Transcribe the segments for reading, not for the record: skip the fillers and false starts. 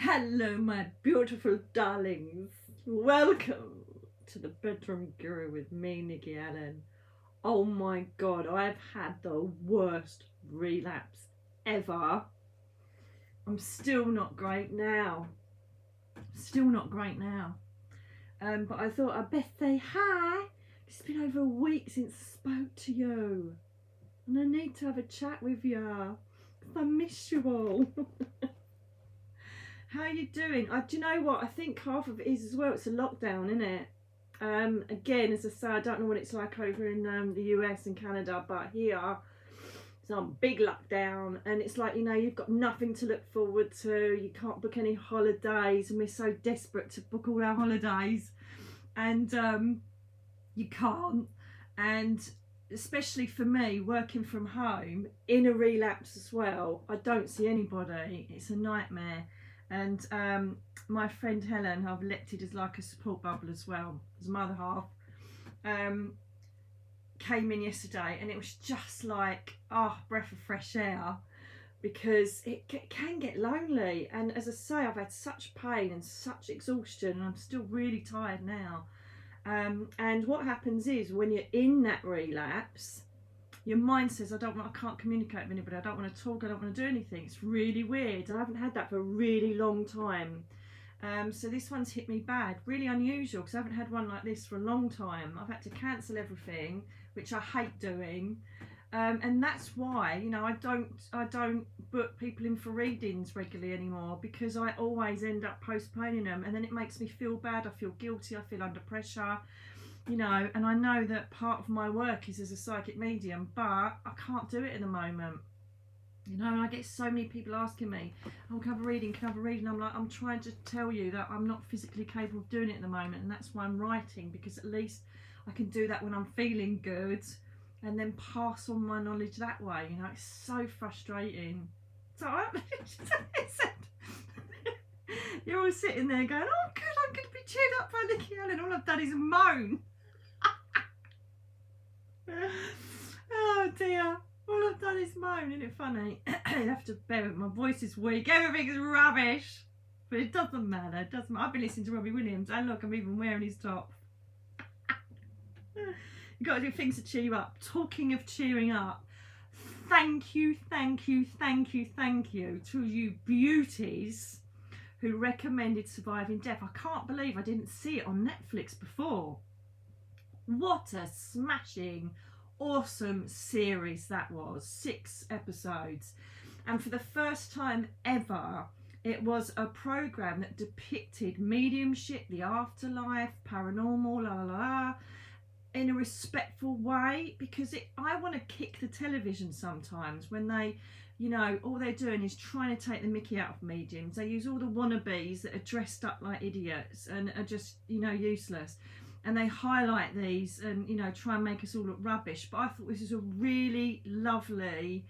Hello, my beautiful darlings. Welcome to the Bedroom Guru with me, Nicky Allen. Oh my god, I've had the worst relapse ever. I'm still not great now. But I thought I'd best say hi. It's been over a week since I spoke to you. And I need to have a chat with you. I miss you all. How are you doing? Do you know what? I think half of it is as well. It's a lockdown, isn't it? Again, as I say, I don't know what it's like over in the US and Canada, but here it's a big lockdown, and it's like, you know, you've got nothing to look forward to. You can't book any holidays, and we're so desperate to book all our holidays, and you can't. And especially for me, working from home in a relapse as well, I don't see anybody. It's a nightmare. And my friend Helen, who I've elected as like a support bubble as well, as my other half, came in yesterday, and it was just like, breath of fresh air, because it can get lonely. And as I say, I've had such pain and such exhaustion, and I'm still really tired now. And what happens is, when you're in that relapse, your mind says, I can't communicate with anybody, I don't want to talk, I don't want to do anything. It's really weird. I haven't had that for a really long time. So this one's hit me bad, really unusual, because I haven't had one like this for a long time. I've had to cancel everything, which I hate doing. And that's why, you know, I don't book people in for readings regularly anymore, because I always end up postponing them, and then it makes me feel bad. I feel guilty, I feel under pressure. You know, and I know that part of my work is as a psychic medium, but I can't do it at the moment. You know, and I get so many people asking me, can I have a reading? I'm like, I'm trying to tell you that I'm not physically capable of doing it at the moment, and that's why I'm writing, because at least I can do that when I'm feeling good, and then pass on my knowledge that way. You know, it's so frustrating. So you're all sitting there going, oh good, I'm going to be cheered up by Nicky Allen. All I've done is moan. Oh dear, all I've done is moan. Isn't it funny? You have to bear with, my voice is weak, everything's rubbish, but it doesn't matter. I've been listening to Robbie Williams, and look, I'm even wearing his top. You've got to do things to cheer you up. Talking of cheering up, thank you to you beauties who recommended Surviving Death. I can't believe I didn't see it on Netflix before. What a smashing, awesome series that was. 6 episodes. And for the first time ever, it was a program that depicted mediumship, the afterlife, paranormal, in a respectful way, because I want to kick the television sometimes when they, you know, all they're doing is trying to take the mickey out of mediums. They use all the wannabes that are dressed up like idiots and are just, you know, useless. And they highlight these and, you know, try and make us all look rubbish. But I thought this is a really lovely,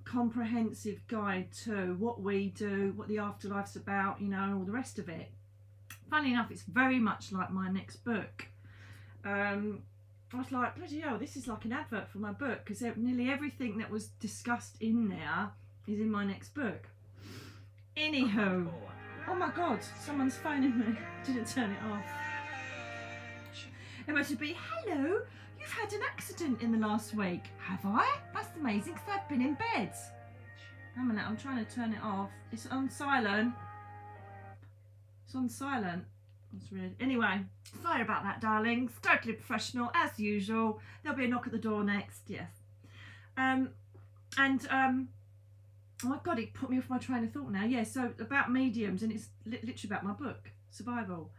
comprehensive guide to what we do, what the afterlife's about, you know, and all the rest of it. Funny enough, it's very much like my next book. I was like, bloody hell, this is like an advert for my book, because nearly everything that was discussed in there is in my next book. Anywho, oh my god, someone's phoning me. Didn't turn it off. It must be, hello, you've had an accident in the last week. Have I? That's amazing, because I've been in bed. Hang on a minute, I'm trying to turn it off. It's on silent. It's on silent. That's weird. Anyway, sorry about that, darlings. Totally professional, as usual. There'll be a knock at the door next, yes. Oh my god, it put me off my train of thought now. Yeah, so about mediums, and it's literally about my book, Survival.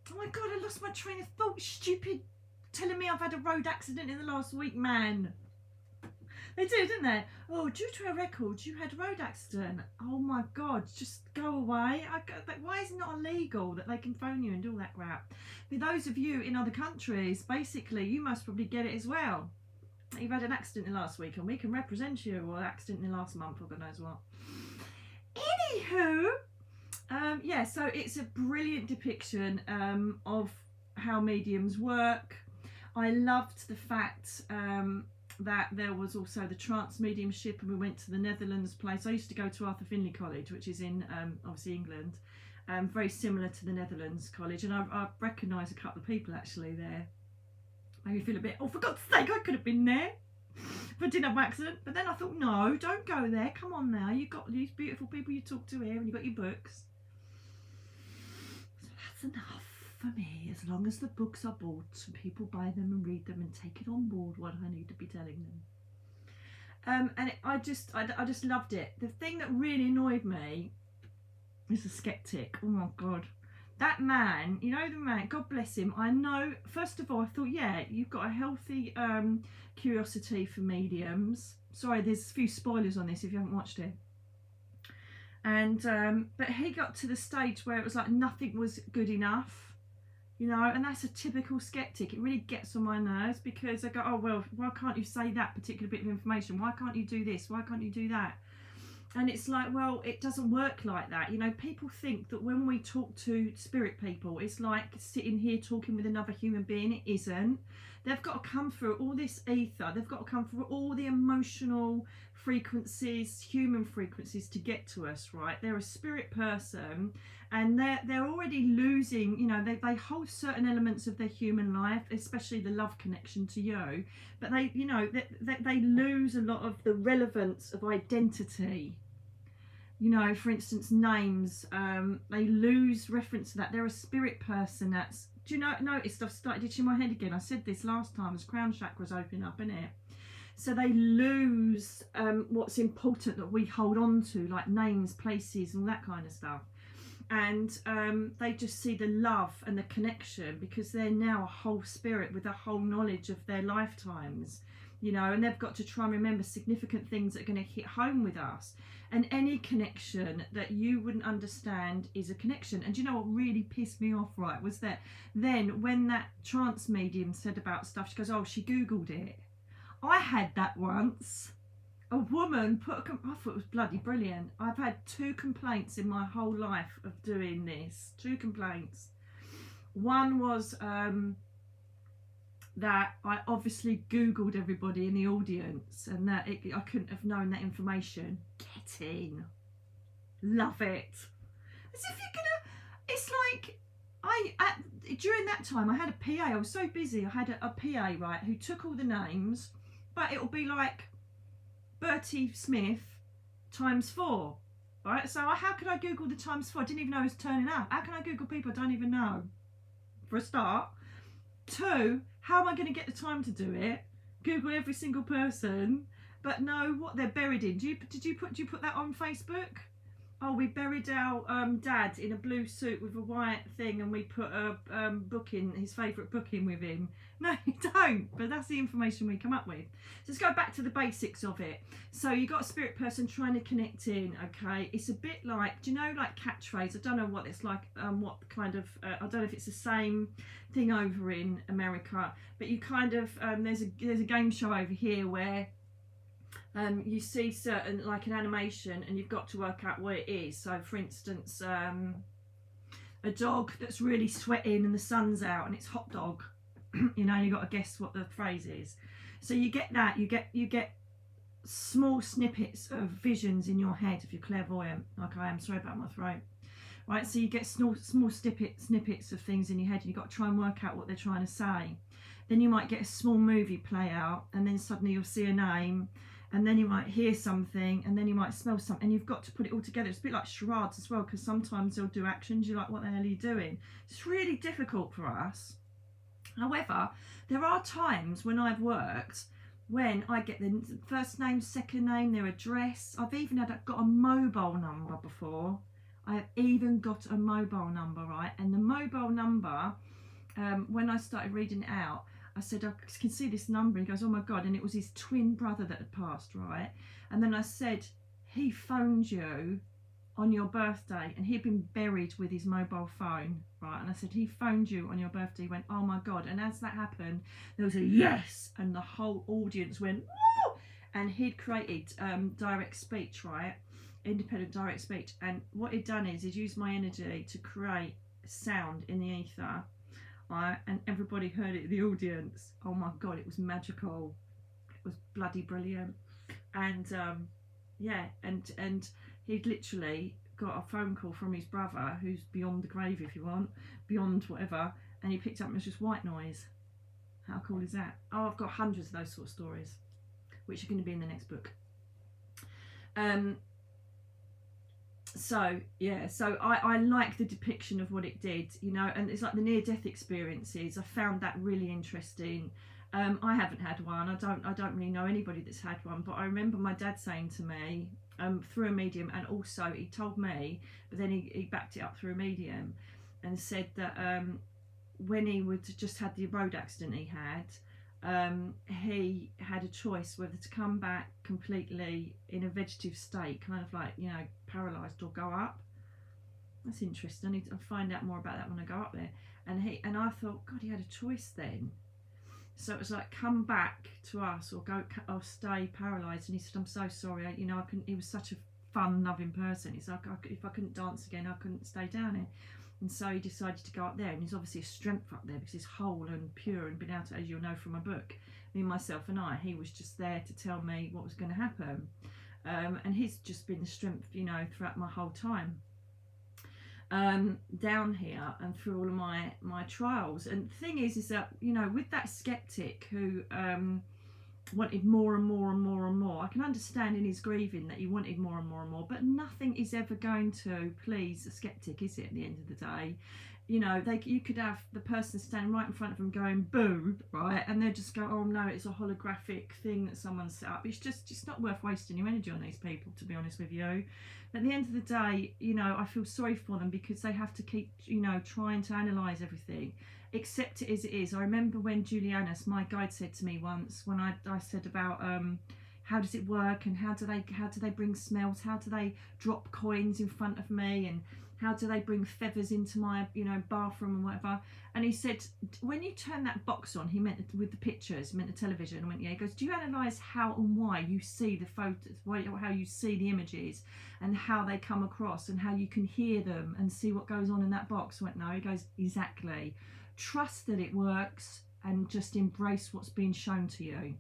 Oh my god, I lost my train of thought. Stupid, telling me I've had a road accident in the last week, man. They do, don't they? Oh, due to a record, you had a road accident. Oh my god, just go away. Why is it not illegal that they can phone you and do all that crap? For those of you in other countries, basically, you must probably get it as well. You've had an accident in the last week, and we can represent you, or an accident in the last month, or God knows what. Anywho, yeah, so it's a brilliant depiction of how mediums work. I loved the fact that there was also the trance mediumship, and we went to the Netherlands place. I used to go to Arthur Findlay College, which is in obviously England, very similar to the Netherlands college, and I recognise a couple of people actually there. Made me feel a bit, oh, for God's sake, I could have been there if I didn't have an accident. But then I thought, no, don't go there. Come on now, you've got these beautiful people you talk to here, and you've got your books. So that's enough for me, as long as the books are bought and people buy them and read them and take it on board what I need to be telling them. I just loved it. The thing that really annoyed me is the skeptic. Oh my God. That man, you know, the man, God bless him. I know, first of all, I thought, yeah, you've got a healthy curiosity for mediums. Sorry, there's a few spoilers on this if you haven't watched it. And but he got to the stage where it was like nothing was good enough. You know, and that's a typical skeptic. It really gets on my nerves, because I go, oh, well, why can't you say that particular bit of information? Why can't you do this? Why can't you do that? And it's like, well, it doesn't work like that. You know, people think that when we talk to spirit people, it's like sitting here talking with another human being. It isn't. They've got to come through all this ether. They've got to come through all the emotional frequencies, human frequencies, to get to us, right? They're a spirit person, and they're already losing, you know, they hold certain elements of their human life, especially the love connection to you, but they, you know, they lose a lot of the relevance of identity. You know, for instance, names, they lose reference to that. They're a spirit person. That's, do you know, notice I've started itching my head again. I said this last time, as crown chakra's open up, isn't it? So they lose what's important that we hold on to, like names, places, and all that kind of stuff. And they just see the love and the connection, because they're now a whole spirit with a whole knowledge of their lifetimes, you know, and they've got to try and remember significant things that are going to hit home with us. And any connection that you wouldn't understand is a connection. And do you know what really pissed me off, right, was that then when that trance medium said about stuff, she goes, oh, she Googled it. I had that once. A woman put I thought it was bloody brilliant. I've had 2 complaints in my whole life of doing this. 2 complaints. One was that I obviously Googled everybody in the audience, and that I couldn't have known that information. Get in. Love it. As if you're gonna, it's like, during that time I had a PA. I was so busy. I had a PA, right, who took all the names, but it'll be like Bertie Smith ×4, right? So how could I Google the ×4? I didn't even know it was turning up. How can I Google people I don't even know? For a start. 2, how am I going to get the time to do it? Google every single person, but know what they're buried in. Did you put that on Facebook? Oh, we buried our dad in a blue suit with a white thing, and we put a book in, his favourite book in with him. No, you don't, but that's the information we come up with. So let's go back to the basics of it. So you got a spirit person trying to connect in, okay? It's a bit like, do you know, like catchphrase? I don't know what it's like, what kind of, I don't know if it's the same thing over in America, but you kind of, there's a game show over here where you see certain, like an animation, and you've got to work out what it is. So for instance, a dog that's really sweating and the sun's out and it's hot dog. You know, you got to guess what the phrase is. So you get that, you get small snippets of visions in your head if you're clairvoyant, like I am. Sorry about my throat. Right, so you get small snippets of things in your head, and you've got to try and work out what they're trying to say. Then you might get a small movie play out, and then suddenly you'll see a name, and then you might hear something, and then you might smell something, and you've got to put it all together. It's a bit like charades as well, because sometimes they'll do actions, you're like, what the hell are you doing? It's really difficult for us. However, there are times when I've worked when I get the first name, second name, their address. I've even got a mobile number before. I have even got a mobile number, right? And the mobile number, when I started reading it out, I said, I can see this number. He goes, oh my God. And it was his twin brother that had passed, right? And then I said, he phoned you on your birthday, and he'd been buried with his mobile phone, right? And I said, he phoned you on your birthday. He went, oh my God. And as that happened, there was a yes, and the whole audience went, woo! And he'd created direct speech, right? Independent direct speech. And what he'd done is he'd used my energy to create sound in the ether, right? And everybody heard it in the audience. Oh my God, it was magical. It was bloody brilliant. And yeah, and he'd literally got a phone call from his brother, who's beyond the grave, if you want, beyond whatever, and he picked up and it was just white noise. How cool is that? Oh, I've got hundreds of those sort of stories, which are going to be in the next book. So yeah, so I like the depiction of what it did, you know, and it's like the near-death experiences. I found that really interesting. I haven't had one. I don't really know anybody that's had one, but I remember my dad saying to me through a medium, and also he told me, but then he backed it up through a medium, and said that when he would just had the road accident he had a choice whether to come back completely in a vegetative state, kind of like, you know, paralysed, or go up. That's interesting. I need to find out more about that when I go up there. And I thought, God, he had a choice then. So it was like, come back to us or go or stay paralysed. And he said, I'm so sorry. You know, he was such a fun, loving person. He's like, if I couldn't dance again, I couldn't stay down here. And so he decided to go up there, and he's obviously a strength up there because he's whole and pure and been able to, as you'll know from my book, me, myself and I, he was just there to tell me what was going to happen. And he's just been the strength, you know, throughout my whole time down here and through all of my trials. And the thing is that, you know, with that skeptic who wanted more and more and more and more, I can understand in his grieving that he wanted more and more and more, but nothing is ever going to please a skeptic, is it, at the end of the day? You know, you could have the person standing right in front of them going boo, right, and they'll just go, oh no, it's a holographic thing that someone set up. It's just not worth wasting your energy on these people, to be honest with you. At the end of the day, you know, I feel sorry for them because they have to keep, you know, trying to analyse everything, accept it as it is. I remember when Julianus, my guide, said to me once, when I said about how does it work, and how do they bring smells, how do they drop coins in front of me, and how do they bring feathers into my, you know, bathroom and whatever. And he said, when you turn that box on, he meant with the pictures, he meant the television. I went, yeah. He goes, do you analyse how and why you see the photos, how you see the images, and how they come across, and how you can hear them and see what goes on in that box? I went, no. He goes, exactly. Trust that it works and just embrace what's being shown to you.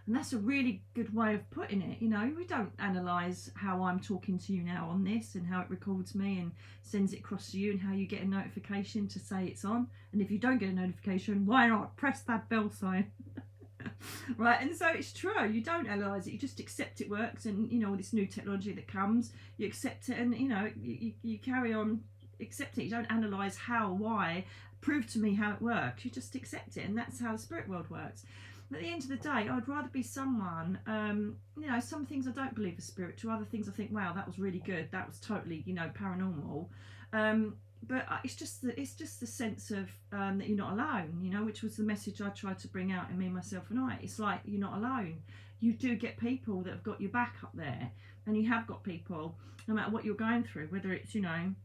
And that's a really good way of putting it. You know, we don't analyse how I'm talking to you now on this, and how it records me and sends it across to you, and how you get a notification to say it's on. And if you don't get a notification, why not press that bell sign? Right, and so it's true. You don't analyse it, you just accept it works. And, you know, all this new technology that comes, you accept it, and, you know, you carry on accepting it. You don't analyse how, why, prove to me how it works. You just accept it, and that's how the spirit world works. At the end of the day, I'd rather be someone, you know, some things I don't believe are spiritual, other things I think, wow, that was really good, that was totally, you know, paranormal. But it's just the sense of that you're not alone, you know, which was the message I tried to bring out in Me, Myself and I. It's like, you're not alone. You do get people that have got your back up there, and you have got people, no matter what you're going through, whether it's, you know,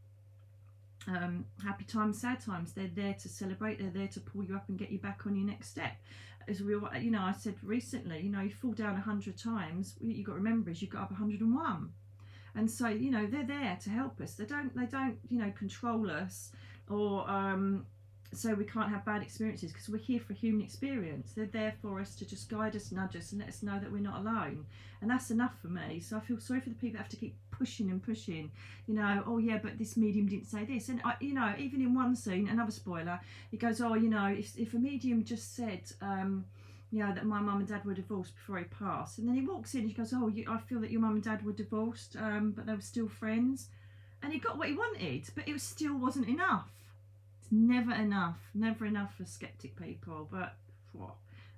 happy times, sad times, they're there to celebrate, they're there to pull you up and get you back on your next step. As we, you know, I said recently, you know, you fall down 100 times, what you've got to remember is you got up 101. And so, you know, they're there to help us. They don't, you know, control us, or so we can't have bad experiences, because we're here for human experience. They're there for us to just guide us, nudge us, and let us know that we're not alone. And that's enough for me. So I feel sorry for the people that have to keep pushing and pushing, you know, oh yeah, but this medium didn't say this. And you know, even in one scene, another spoiler, he goes, oh, you know, if a medium just said, you know, that my mum and dad were divorced before he passed, and then he walks in and he goes, oh, I feel that your mum and dad were divorced, but they were still friends. And he got what he wanted, but it still wasn't enough. It's never enough for skeptic people. But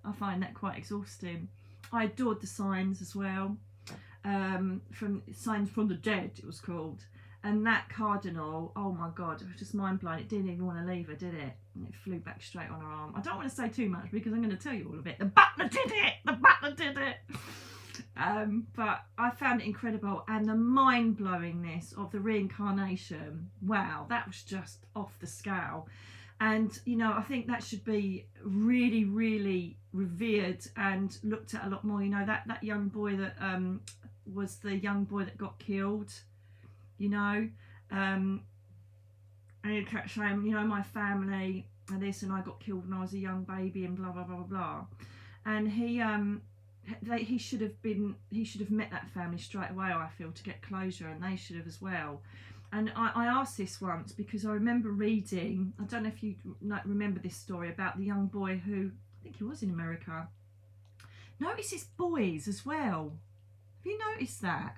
I find that quite exhausting. I adored the signs as well, from Signs from the Dead it was called, and that cardinal, oh my god, it was just mind blowing. It didn't even want to leave her, did it? And it flew back straight on her arm. I don't want to say too much because I'm going to tell you all of it. The butler did it. But I found it incredible, and the mind-blowingness of the reincarnation, wow, that was just off the scale. And, you know, I think that should be really, really revered and looked at a lot more. You know, that young boy that was the young boy that got killed, you know, and he kept saying, you know, my family and this, and I got killed when I was a young baby, and blah, blah, blah, blah, blah. and he should have met that family straight away, I feel, to get closure, and they should have as well. And I asked this once because I remember reading, I don't know if you remember this story, about the young boy who, I think he was in America. Notice it's boys as well. Have you noticed that?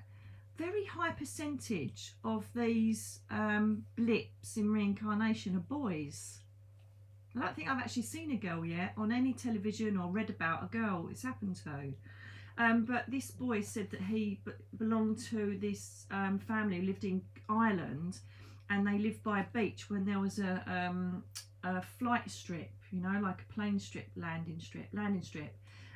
Very high percentage of these blips in reincarnation are boys. I don't think I've actually seen a girl yet on any television or read about a girl it's happened to. But this boy said that he belonged to this family who lived in Ireland, and they lived by a beach when there was a flight strip, you know, like a plane strip, landing strip.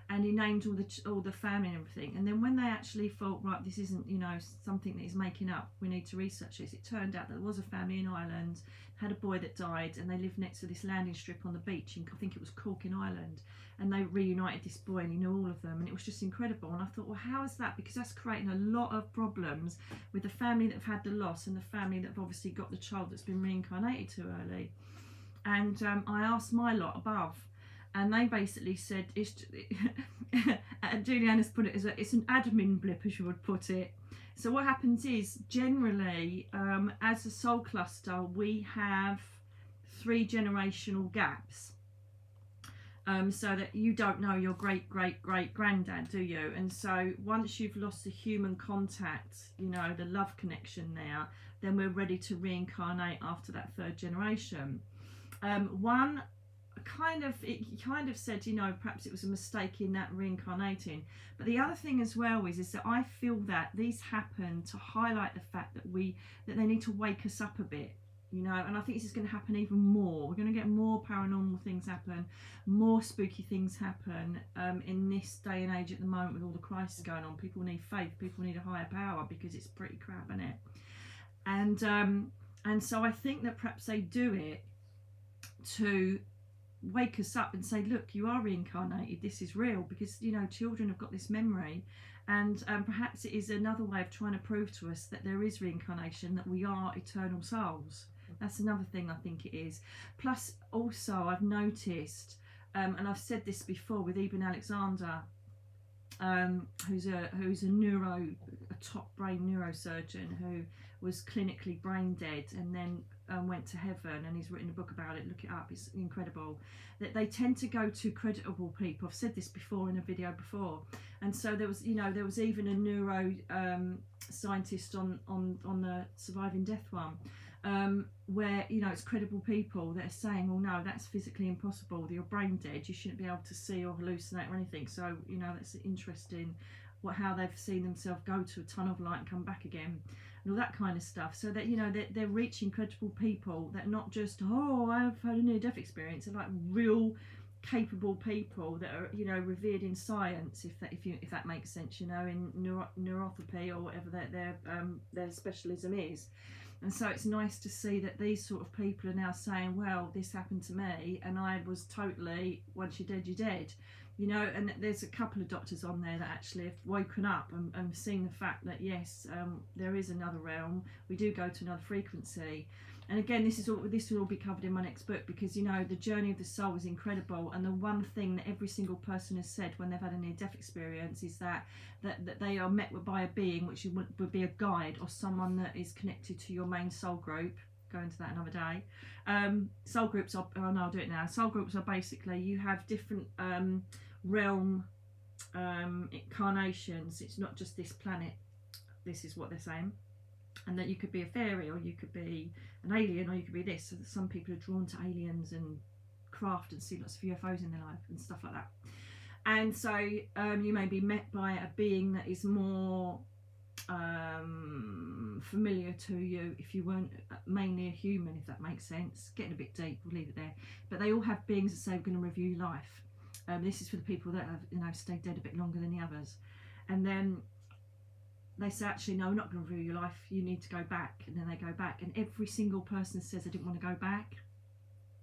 And he named all the family and everything. And then when they actually thought, right, this isn't, you know, something that he's making up, we need to research this, it turned out that there was a family in Ireland, had a boy that died, and they lived next to this landing strip on the beach in, I think it was Cork in Ireland, and they reunited this boy, and he knew all of them, and it was just incredible. And I thought, well, how is that? Because that's creating a lot of problems with the family that have had the loss and the family that have obviously got the child that's been reincarnated too early. And I asked my lot above, and they basically said, Juliana's put it as it's an admin blip, as you would put it. So what happens is, generally, as a soul cluster, we have 3 generational gaps. So that you don't know your great-great-great-granddad, do you? And so once you've lost the human contact, you know, the love connection there, then we're ready to reincarnate after that 3rd generation. One kind of said, you know, perhaps it was a mistake in that reincarnating. But the other thing as well is that I feel that these happen to highlight the fact that they need to wake us up a bit, you know. And I think this is going to happen even more. We're going to get more paranormal things happen, more spooky things happen in this day and age at the moment with all the crisis going on. People need faith, people need a higher power, because it's pretty crap, isn't it? And so I think that perhaps they do it to wake us up and say, look, you are reincarnated, this is real, because, you know, children have got this memory, and perhaps it is another way of trying to prove to us that there is reincarnation, that we are eternal souls. That's another thing I think it is. Plus also I've noticed, and I've said this before with Ibn Alexander, who's a top brain neurosurgeon who was clinically brain dead and then went to heaven, and he's written a book about it. Look it up, it's incredible. That they tend to go to creditable people. I've said this before in a video before. And so there was even a neuro scientist on the surviving death one, where, you know, it's credible people that are saying, well, no, that's physically impossible, you're brain dead, you shouldn't be able to see or hallucinate or anything. So, you know, that's interesting how they've seen themselves go to a tunnel of light and come back again, and all that kind of stuff. So that, you know, they're reaching credible people that not just, oh, I've had a near-death experience. They're like real capable people that are, you know, revered in science, if that makes sense, you know, in neuropathy or whatever their specialism is. And so it's nice to see that these sort of people are now saying, well, this happened to me, and I was totally, once you're dead, you're dead. You know, and there's a couple of doctors on there that actually have woken up and seen the fact that, yes, there is another realm. We do go to another frequency. And again, this will all be covered in my next book, because, you know, the journey of the soul is incredible. And the one thing that every single person has said when they've had a near-death experience is that they are met by a being, which would be a guide or someone that is connected to your main soul group. Go into that another day. Soul groups are, oh no, I'll do it now. Soul groups are basically, you have different realm incarnations. It's not just this planet. This is what they're saying. And that you could be a fairy, or you could be an alien, or you could be this. So that some people are drawn to aliens and craft and see lots of UFOs in their life and stuff like that. And so you may be met by a being that is more familiar to you if you weren't mainly a human, if that makes sense. Getting a bit deep, we'll leave it there. But they all have beings that say, we're going to review your life. This is for the people that have, you know, stayed dead a bit longer than the others. And then they say, actually, no, we're not going to review your life, you need to go back. And then they go back, and every single person says they didn't want to go back.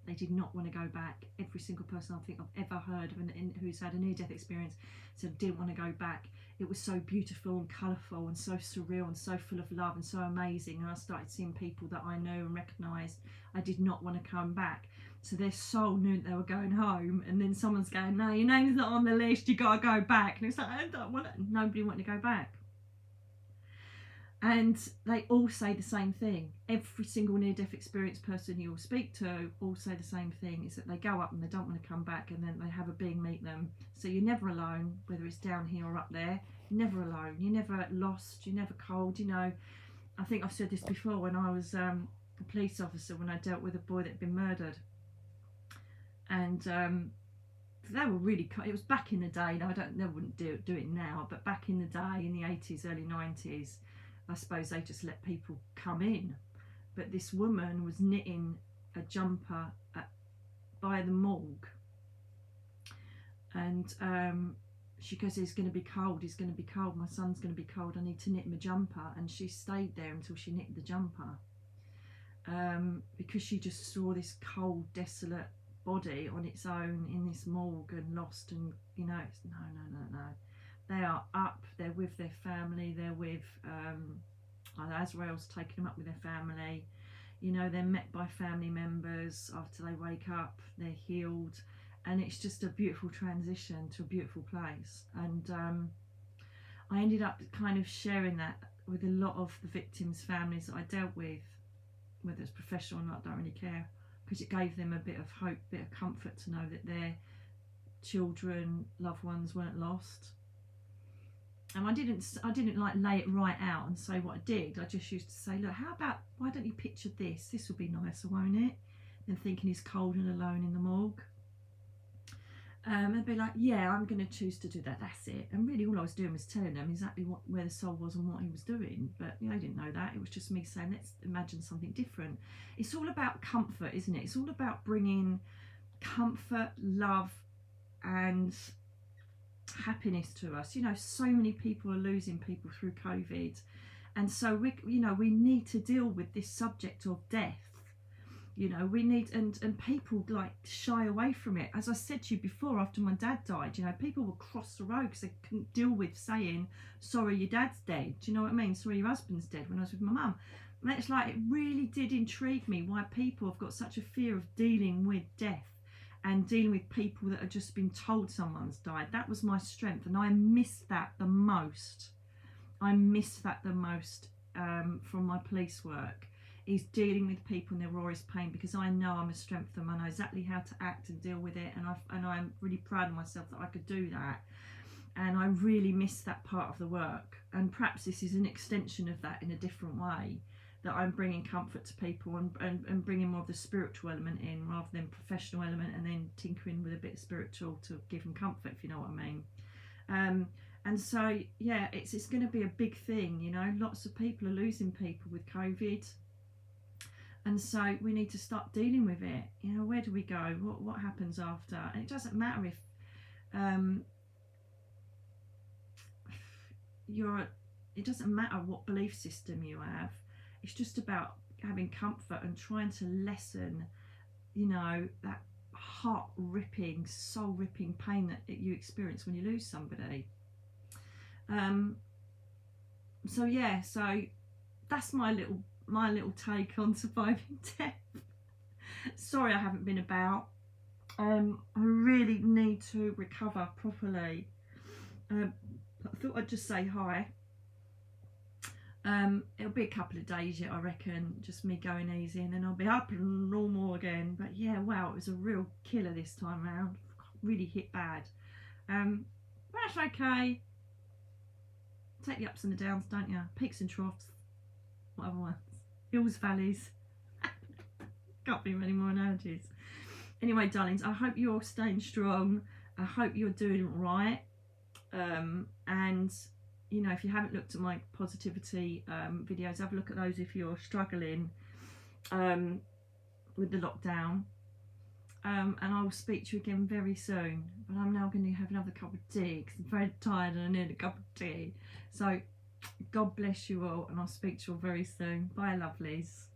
They did not want to go back. Every single person I think I've ever heard of who's had a near-death experience said didn't want to go back. It was so beautiful and colourful and so surreal and so full of love and so amazing. And I started seeing people that I know and recognised. I did not want to come back. So their soul knew they were going home, and then someone's going, no, your name's not on the list, you got to go back. And it's like, I don't want it. Nobody wanted to go back. And they all say the same thing. Every single near-death experience person you will speak to all say the same thing, is that they go up and they don't want to come back, and then they have a being meet them. So you're never alone, whether it's down here or up there. You're never alone. You're never lost. You're never cold. You know, I think I've said this before, when I was a police officer, when I dealt with a boy that had been murdered. And they were really, it was back in the day, now they wouldn't do it now, but back in the day, in the 80s, early 90s, I suppose they just let people come in. But this woman was knitting a jumper by the morgue, and she goes, it's going to be cold, my son's going to be cold, I need to knit him a jumper. And she stayed there until she knitted the jumper, because she just saw this cold, desolate body on its own in this morgue and lost. And you know, it's no, they are up, they're with their family, they're with Azrael's taken them up with their family, you know, they're met by family members after they wake up, they're healed, and it's just a beautiful transition to a beautiful place. And I ended up kind of sharing that with a lot of the victims' families that I dealt with, whether it's professional or not, I don't really care, because it gave them a bit of hope, a bit of comfort to know that their children, loved ones weren't lost. And I didn't like lay it right out and say what I did. I just used to say, look, how about, why don't you picture this? This will be nicer, won't it? And thinking he's cold and alone in the morgue. They'd be like, yeah, I'm going to choose to do that, that's it. And really all I was doing was telling them exactly where the soul was and what he was doing. But you know, they didn't know that. It was just me saying, let's imagine something different. It's all about comfort, isn't it? It's all about bringing comfort, love and happiness to us. You know, so many people are losing people through COVID. And so we need to deal with this subject of death. You know, we need, and people like shy away from it. As I said to you before, after my dad died, you know, people would cross the road because they couldn't deal with saying, sorry, your dad's dead. Do you know what I mean? Sorry, your husband's dead, when I was with my mum. And it's like, it really did intrigue me why people have got such a fear of dealing with death and dealing with people that have just been told someone's died. That was my strength, and I missed that the most. From my police work, is dealing with people in their rawest pain, because I know I'm a strength to them. I know exactly how to act and deal with it, and I'm really proud of myself that I could do that. And I really missed that part of the work, and perhaps this is an extension of that in a different way, that I'm bringing comfort to people and bringing more of the spiritual element in rather than professional element, and then tinkering with a bit of spiritual to give them comfort, if you know what I mean. And so yeah, it's going to be a big thing. You know, lots of people are losing people with COVID. And so we need to start dealing with it. You know, where do we go? What happens after? And it doesn't matter if it doesn't matter what belief system you have. It's just about having comfort and trying to lessen, you know, that heart-ripping, soul-ripping pain that you experience when you lose somebody. So yeah, so that's my little take on surviving death. Sorry I haven't been about. I really need to recover properly. I thought I'd just say hi. It'll be a couple of days yet, I reckon, just me going easy, and then I'll be up and normal again. But yeah, wow, it was a real killer this time round. Really hit bad. But that's okay. Take the ups and the downs, don't you? Peaks and troughs, whatever ones. Hills, valleys. Can't be many more analogies. Anyway, darlings, I hope you're staying strong. I hope you're doing right. And you know, if you haven't looked at my positivity videos, have a look at those if you're struggling with the lockdown. And I will speak to you again very soon. But I'm now going to have another cup of tea because I'm very tired and I need a cup of tea. So God bless you all, and I'll speak to you all very soon. Bye, lovelies.